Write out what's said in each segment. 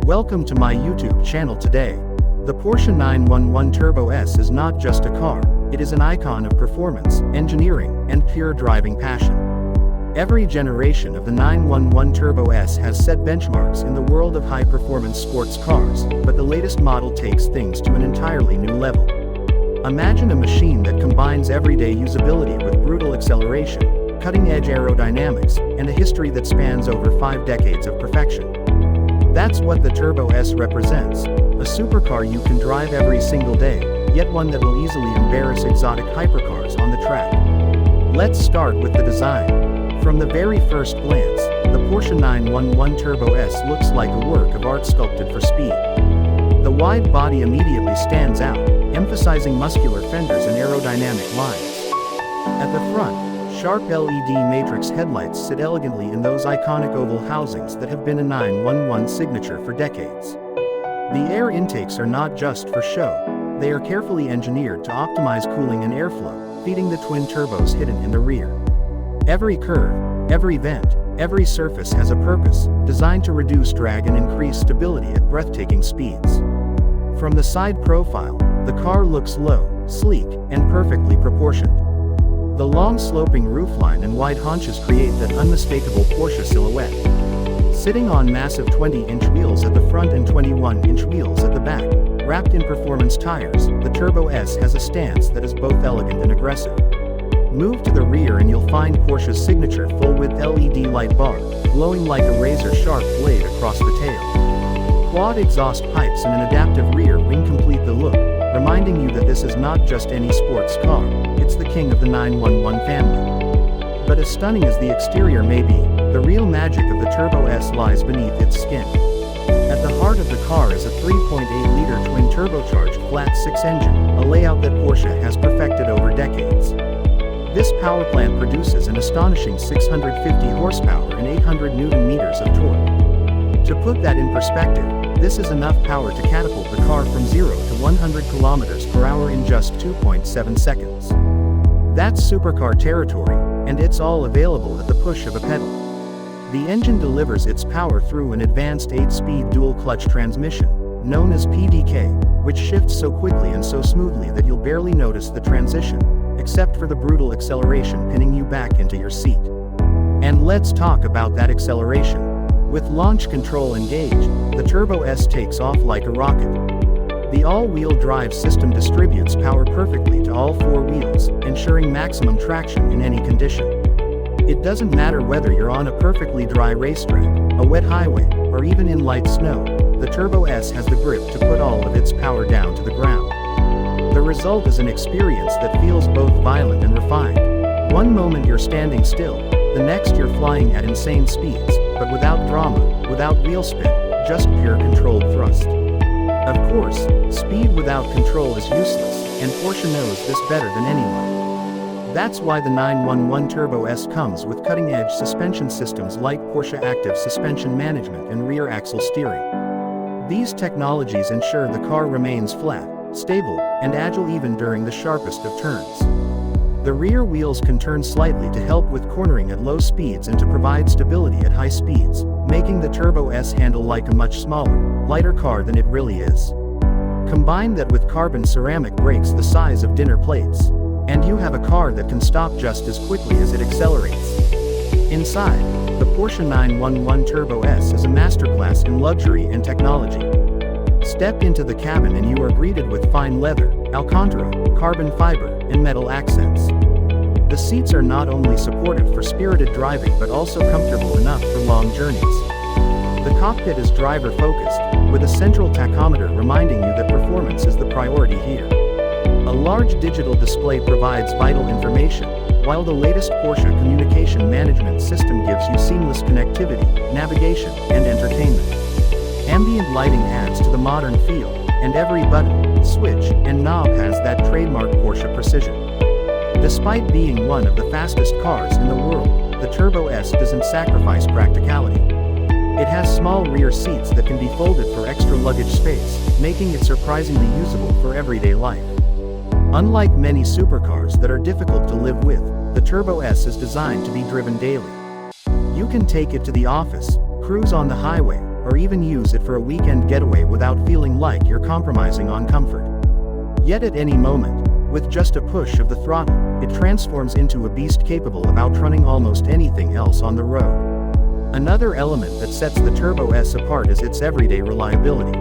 Welcome to my YouTube channel today. The Porsche 911 Turbo S is not just a car, it is an icon of performance, engineering, and pure driving passion. Every generation of the 911 Turbo S has set benchmarks in the world of high-performance sports cars, but the latest model takes things to an entirely new level. Imagine a machine that combines everyday usability with brutal acceleration, cutting-edge aerodynamics, and a history that spans over 5 decades of perfection. That's what the Turbo S represents, a supercar you can drive every single day, yet one that will easily embarrass exotic hypercars on the track. Let's start with the design. From the very first glance, the Porsche 911 Turbo S looks like a work of art sculpted for speed. The wide body immediately stands out, emphasizing muscular fenders and aerodynamic lines. At the front, sharp LED matrix headlights sit elegantly in those iconic oval housings that have been a 911 signature for decades. The air intakes are not just for show, they are carefully engineered to optimize cooling and airflow, feeding the twin turbos hidden in the rear. Every curve, every vent, every surface has a purpose, designed to reduce drag and increase stability at breathtaking speeds. From the side profile, the car looks low, sleek, and perfectly proportioned. The long sloping roofline and wide haunches create that unmistakable Porsche silhouette. Sitting on massive 20-inch wheels at the front and 21-inch wheels at the back, wrapped in performance tires, the Turbo S has a stance that is both elegant and aggressive. Move to the rear and you'll find Porsche's signature full-width LED light bar, glowing like a razor-sharp blade across the tail. Quad exhaust pipes and an adaptive rear wing complete the look, reminding you that this is not just any sports car, it's the king of the 911 family. But as stunning as the exterior may be, the real magic of the Turbo S lies beneath its skin. At the heart of the car is a 3.8-liter twin turbocharged flat-6 engine, a layout that Porsche has perfected over decades. This power plant produces an astonishing 650 horsepower and 800 Nm of torque. To put that in perspective, this is enough power to catapult the car from 0 to 100 km/h in just 2.7 seconds. That's supercar territory, and it's all available at the push of a pedal. The engine delivers its power through an advanced 8-speed dual-clutch transmission, known as PDK, which shifts so quickly and so smoothly that you'll barely notice the transition, except for the brutal acceleration pinning you back into your seat. And let's talk about that acceleration. With launch control engaged, the Turbo S takes off like a rocket. The all-wheel drive system distributes power perfectly to all 4 wheels, ensuring maximum traction in any condition. It doesn't matter whether you're on a perfectly dry racetrack, a wet highway, or even in light snow, the Turbo S has the grip to put all of its power down to the ground. The result is an experience that feels both violent and refined. One moment you're standing still, the next you're flying at insane speeds, but without drama, without wheel spin, just pure controlled thrust. Of course, speed without control is useless, and Porsche knows this better than anyone. That's why the 911 Turbo S comes with cutting-edge suspension systems like Porsche Active Suspension Management and rear axle steering. These technologies ensure the car remains flat, stable, and agile even during the sharpest of turns. The rear wheels can turn slightly to help with cornering at low speeds and to provide stability at high speeds, making the Turbo S handle like a much smaller, lighter car than it really is. Combine that with carbon ceramic brakes the size of dinner plates, and you have a car that can stop just as quickly as it accelerates. Inside, the Porsche 911 Turbo S is a masterclass in luxury and technology. Step into the cabin and you are greeted with fine leather, Alcantara, carbon fiber, and metal accents. The seats are not only supportive for spirited driving but also comfortable enough for long journeys. The cockpit is driver-focused, with a central tachometer reminding you that performance is the priority here. A large digital display provides vital information, while the latest Porsche communication management system gives you seamless connectivity, navigation, and entertainment. Ambient lighting adds to the modern feel, and every button, switch, and knob has that trademark Porsche precision. Despite being one of the fastest cars in the world, the Turbo S doesn't sacrifice practicality. It has small rear seats that can be folded for extra luggage space, making it surprisingly usable for everyday life. Unlike many supercars that are difficult to live with, the Turbo S is designed to be driven daily. You can take it to the office, cruise on the highway, or even use it for a weekend getaway without feeling like you're compromising on comfort. Yet at any moment, with just a push of the throttle, it transforms into a beast capable of outrunning almost anything else on the road. Another element that sets the Turbo S apart is its everyday reliability.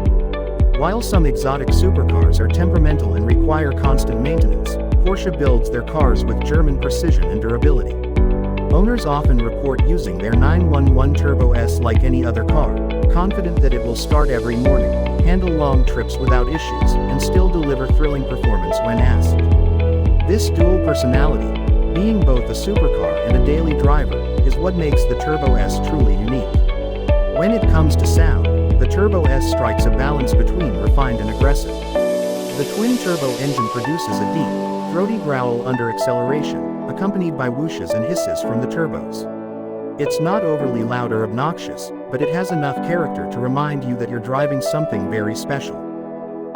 While some exotic supercars are temperamental and require constant maintenance, Porsche builds their cars with German precision and durability. Owners often report using their 911 Turbo S like any other car, confident that it will start every morning, handle long trips without issues, and still deliver thrilling performance when asked. This dual personality, being both a supercar and a daily driver, is what makes the Turbo S truly unique. When it comes to sound, the Turbo S strikes a balance between refined and aggressive. The twin-turbo engine produces a deep, throaty growl under acceleration, accompanied by whooshes and hisses from the turbos. It's not overly loud or obnoxious, but it has enough character to remind you that you're driving something very special.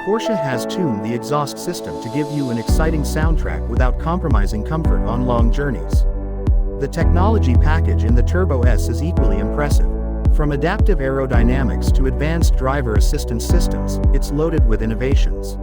Porsche has tuned the exhaust system to give you an exciting soundtrack without compromising comfort on long journeys. The technology package in the Turbo S is equally impressive. From adaptive aerodynamics to advanced driver assistance systems, it's loaded with innovations.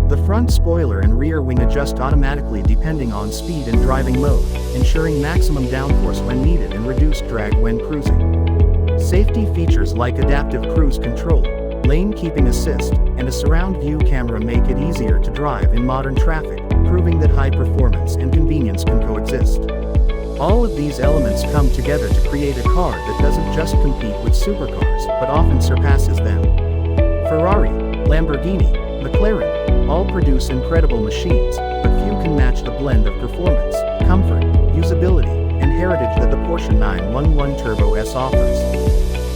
The front spoiler and rear wing adjust automatically depending on speed and driving mode, ensuring maximum downforce when needed and reduced drag when cruising. Safety features like adaptive cruise control, lane keeping assist, and a surround view camera make it easier to drive in modern traffic, proving that high performance and convenience can coexist. All of these elements come together to create a car that doesn't just compete with supercars, but often surpasses them. Ferrari, Lamborghini, McLaren, all produce incredible machines, but few can match the blend of performance, comfort, usability, and heritage that the Porsche 911 Turbo S offers.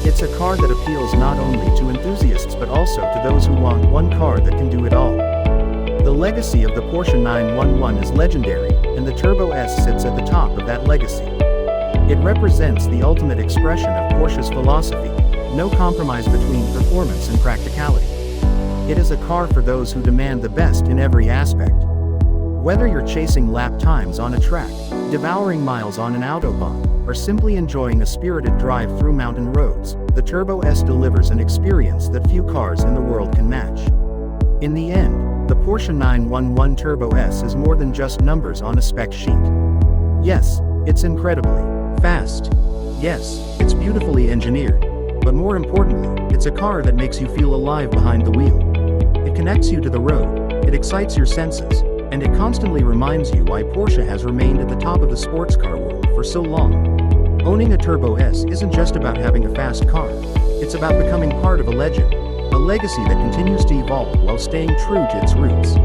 It's a car that appeals not only to enthusiasts but also to those who want one car that can do it all. The legacy of the Porsche 911 is legendary, and the Turbo S sits at the top of that legacy. It represents the ultimate expression of Porsche's philosophy: no compromise between performance and practicality. It is a car for those who demand the best in every aspect. Whether you're chasing lap times on a track, devouring miles on an autobahn, or simply enjoying a spirited drive through mountain roads, the Turbo S delivers an experience that few cars in the world can match. In the end, the Porsche 911 Turbo S is more than just numbers on a spec sheet. Yes, it's incredibly fast. Yes, it's beautifully engineered. But more importantly, it's a car that makes you feel alive behind the wheel. It connects you to the road, it excites your senses, and it constantly reminds you why Porsche has remained at the top of the sports car world for so long. Owning a Turbo S isn't just about having a fast car, it's about becoming part of a legend, a legacy that continues to evolve while staying true to its roots.